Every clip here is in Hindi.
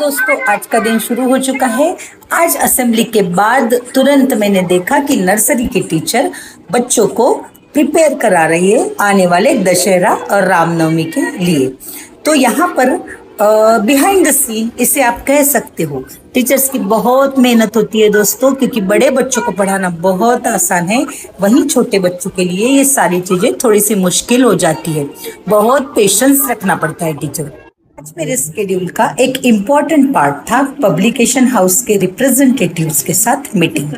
दोस्तों, आज का दिन शुरू हो चुका है। आज असेंबली के बाद तुरंत मैंने देखा कि नर्सरी के टीचर बच्चों को प्रिपेयर करा रही है आने वाले दशहरा और रामनवमी के लिए। तो यहाँ पर बिहाइंड द सीन इसे आप कह सकते हो, टीचर्स की बहुत मेहनत होती है दोस्तों, क्योंकि बड़े बच्चों को पढ़ाना बहुत आसान है, वहीं छोटे बच्चों के लिए ये सारी चीजें थोड़ी सी मुश्किल हो जाती है। बहुत पेशेंस रखना पड़ता है टीचर। आज मेरे स्केड्यूल का एक इम्पॉर्टेंट पार्ट था पब्लिकेशन हाउस के रिप्रेजेंटेटिव्स के साथ मीटिंग।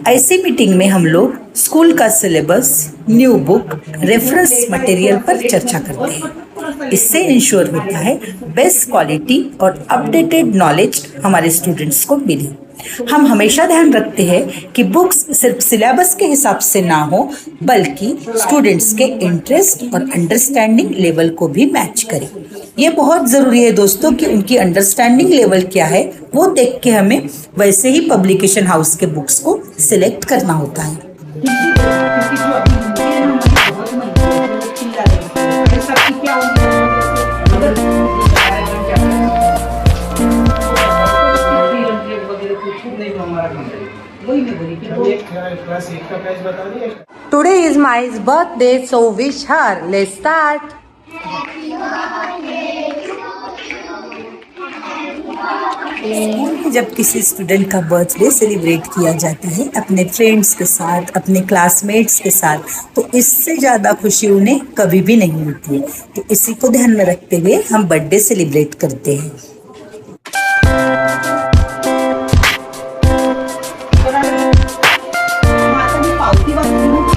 ऐसी मीटिंग में हम लोग स्कूल का syllabus, new book, reference material पर चर्चा करते हैं। इससे इंश्योर होता है बेस्ट क्वालिटी और अपडेटेड नॉलेज हमारे स्टूडेंट्स को मिले। हम हमेशा ध्यान रखते हैं कि बुक्स सिर्फ सिलेबस के हिसाब से ना हो, बल्कि स्टूडेंट्स के इंटरेस्ट और अंडरस्टैंडिंग लेवल को भी मैच करें। ये बहुत ज़रूरी है दोस्तों कि उनकी अंडरस्टैंडिंग लेवल क्या है वो देख के हमें वैसे ही पब्लिकेशन हाउस के बुक्स को सिलेक्ट करना होता है। Today is my birthday, so wish her. Let's start. School में जब किसी स्टूडेंट का बर्थडे सेलिब्रेट किया जाता है अपने फ्रेंड्स के साथ, अपने क्लासमेट्स के साथ, तो इससे ज़्यादा खुशी उन्हें कभी भी नहीं होती है। तो इसी को ध्यान में रखते हुए हम बर्थडे सेलिब्रेट करते हैं।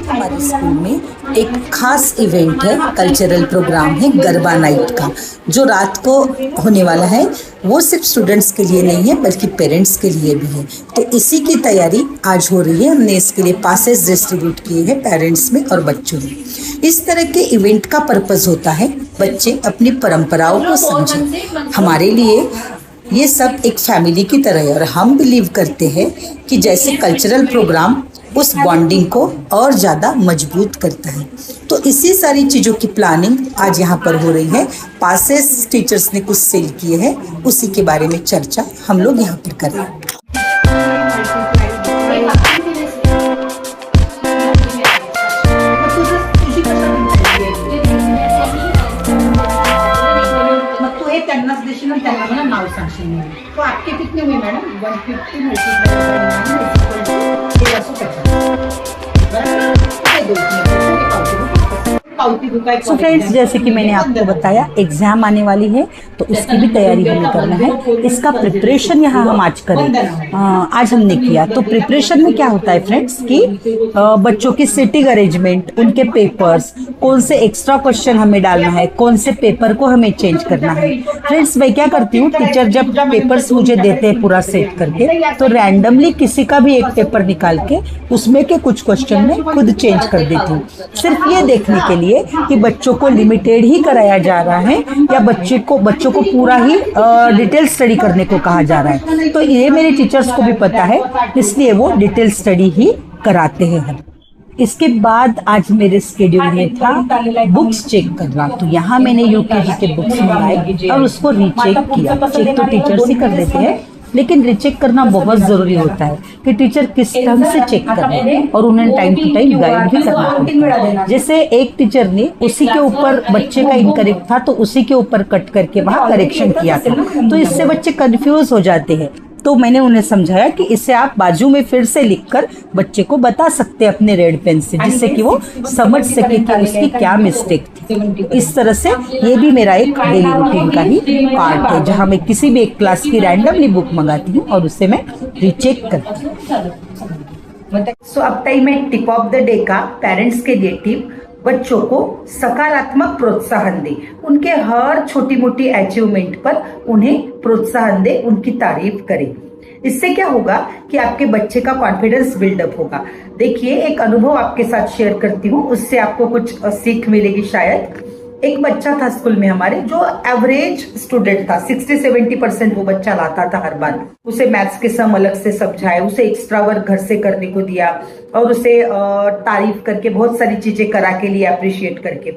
हमारे स्कूल में एक खास इवेंट है, कल्चरल प्रोग्राम है गरबा नाइट का, जो रात को होने वाला है। वो सिर्फ स्टूडेंट्स के लिए नहीं है बल्कि पेरेंट्स के लिए भी है। तो इसी की तैयारी आज हो रही है। हमने इसके लिए पासेस डिस्ट्रीब्यूट किए हैं पेरेंट्स में और बच्चों में। इस तरह के इवेंट का पर्पस होता है बच्चे अपनी परंपराओं को समझें। हमारे लिए ये सब एक फैमिली की तरह है और हम बिलीव करते हैं कि जैसे कल्चरल प्रोग्राम उस बॉन्डिंग को और ज़्यादा मजबूत करता है। तो इसी सारी चीज़ों की प्लानिंग आज यहाँ पर हो रही है। पासेस टीचर्स ने कुछ सेल किए हैं, उसी के बारे में चर्चा हम लोग यहाँ पर कर रहे हैं। तो आपके कितने हुए मैडम? 150 सो फ्रेंड्स, जैसे कि मैंने आपको बताया एग्जाम आने वाली है, तो उसकी भी तैयारी हमें करना है। इसका प्रिपरेशन यहाँ हम आज करें। आज हमने किया। तो प्रिपरेशन में क्या होता है फ्रेंड्स कि बच्चों की सीटिंग अरेंजमेंट, उनके पेपर्स, कौन से एक्स्ट्रा क्वेश्चन हमें डालना है, कौन से पेपर को हमें चेंज करना है। फ्रेंड्स, मैं क्या करती हूँ, टीचर जब पेपर्स मुझे देते हैं पूरा सेट करके, तो रैंडमली किसी का भी एक पेपर निकाल के उसमें के कुछ क्वेश्चन में खुद चेंज कर देती हूँ, सिर्फ ये देखने के लिए कि बच्चों को लिमिटेड ही कराया जा रहा है या बच्चों को पूरा ही डिटेल स्टडी करने को कहा जा रहा है। तो ये मेरे टीचर्स को भी पता है, इसलिए वो डिटेल स्टडी ही कराते हैं हम। इसके बाद आज मेरे स्केड्यूल में था बुक्स चेक करना। तो यहाँ मैंने यूकेजी के बुक्स मंगाए और उसको रीचेक किया। चेक तो टीचर्स ही कर देते हैं, लेकिन रीचेक करना बहुत ज़रूरी होता है कि टीचर किस ढंग से चेक कर रहे हैं और उन्हें टाइम टू टाइम गाइड भी करना पड़ता है। जैसे एक टीचर ने उसी के ऊपर बच्चे का इनकरेक्ट था तो उसी के ऊपर कट करके वहाँ करेक्शन किया था, तो इससे बच्चे कंफ्यूज हो जाते हैं। तो मैंने उन्हें समझाया कि इसे आप बाजू में फिर से लिखकर बच्चे को बता सकते हैं अपने रेड पेन से, जिससे कि वो समझ सके कि उसकी क्या मिस्टेक थी। इस तरह से ये भी मेरा एक डेली रूटीन का ही पार्ट है, जहाँ मैं किसी भी एक क्लास की रैंडमली बुक मंगाती हूँ और उसे मैं रीचेक करती हूँ। सो अब टाइम है टिप ऑफ द डे का। पेरेंट्स के लिए टिप, बच्चों को सकारात्मक प्रोत्साहन दे, उनके हर छोटी मोटी अचीवमेंट पर उन्हें प्रोत्साहन दे, उनकी तारीफ करें। इससे क्या होगा कि आपके बच्चे का कॉन्फिडेंस बिल्डअप होगा। देखिए, एक अनुभव आपके साथ शेयर करती हूँ, उससे आपको कुछ सीख मिलेगी शायद। एक बच्चा था स्कूल में हमारे जो एवरेज स्टूडेंट था, 60-70% वो बच्चा लाता था हर बार। उसे मैथ्स के सम अलग से समझाए, उसे एक्स्ट्रा वर्क घर से करने को दिया और उसे तारीफ करके बहुत सारी चीजें करा के लिए अप्रिशिएट करके।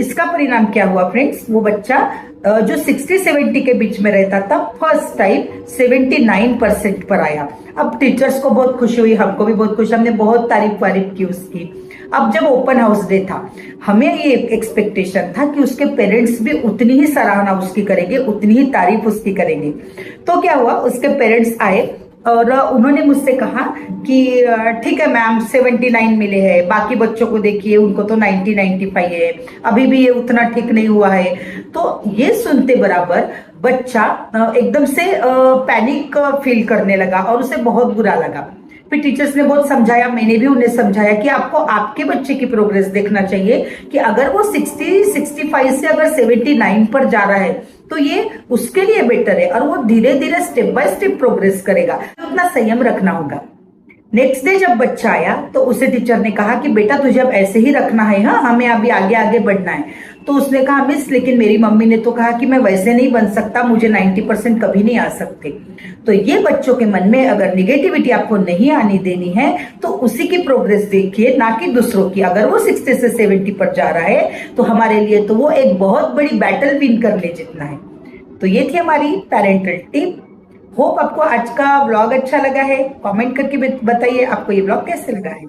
इसका परिणाम क्या हुआ फ्रेंड्स, वो बच्चा जो 60-70 के बीच में रहता था फर्स्ट टाइम 79% पर आया। अब टीचर्स को बहुत खुशी हुई, हमको भी बहुत खुशी, हमने बहुत तारीफ वारीफ की उसकी। अब जब ओपन हाउस डे था, हमें ये एक्सपेक्टेशन था कि उसके पेरेंट्स भी उतनी ही सराहना उसकी करेंगे, उतनी ही तारीफ उसकी करेंगे। तो क्या हुआ, उसके पेरेंट्स आए और उन्होंने मुझसे कहा कि ठीक है मैम 79 मिले हैं, बाकी बच्चों को देखिए उनको तो 90-95 है, अभी भी ये उतना ठीक नहीं हुआ है। तो ये सुनते बराबर बच्चा एकदम से पैनिक फील करने लगा और उसे बहुत बुरा लगा। फिर टीचर्स ने बहुत समझाया, मैंने भी उन्हें समझाया कि आपको आपके बच्चे की प्रोग्रेस देखना चाहिए कि अगर वो 60-65 से अगर 79 पर जा रहा है तो ये उसके लिए बेटर है और वो धीरे धीरे स्टेप बाय स्टेप प्रोग्रेस करेगा, तो उतना संयम रखना होगा। नेक्स्ट डे जब बच्चा आया तो उसे टीचर ने कहा कि बेटा तुझे अब ऐसे ही रखना है, हाँ हमें अभी आगे आगे बढ़ना है। तो उसने कहा मिस लेकिन मेरी मम्मी ने तो कहा कि मैं वैसे नहीं बन सकता, मुझे 90% कभी नहीं आ सकते। तो ये बच्चों के मन में अगर निगेटिविटी आपको नहीं आनी देनी है तो उसी की प्रोग्रेस देखिए, ना कि दूसरों की। अगर वो 60 से 70 पर जा रहा है तो हमारे लिए तो वो एक बहुत बड़ी बैटल विन कर ले जितना है। तो ये थी हमारी पेरेंटल टिप। होप आपको आज का व्लॉग अच्छा लगा है। कमेंट करके बताइए आपको ये व्लॉग कैसे लगा है।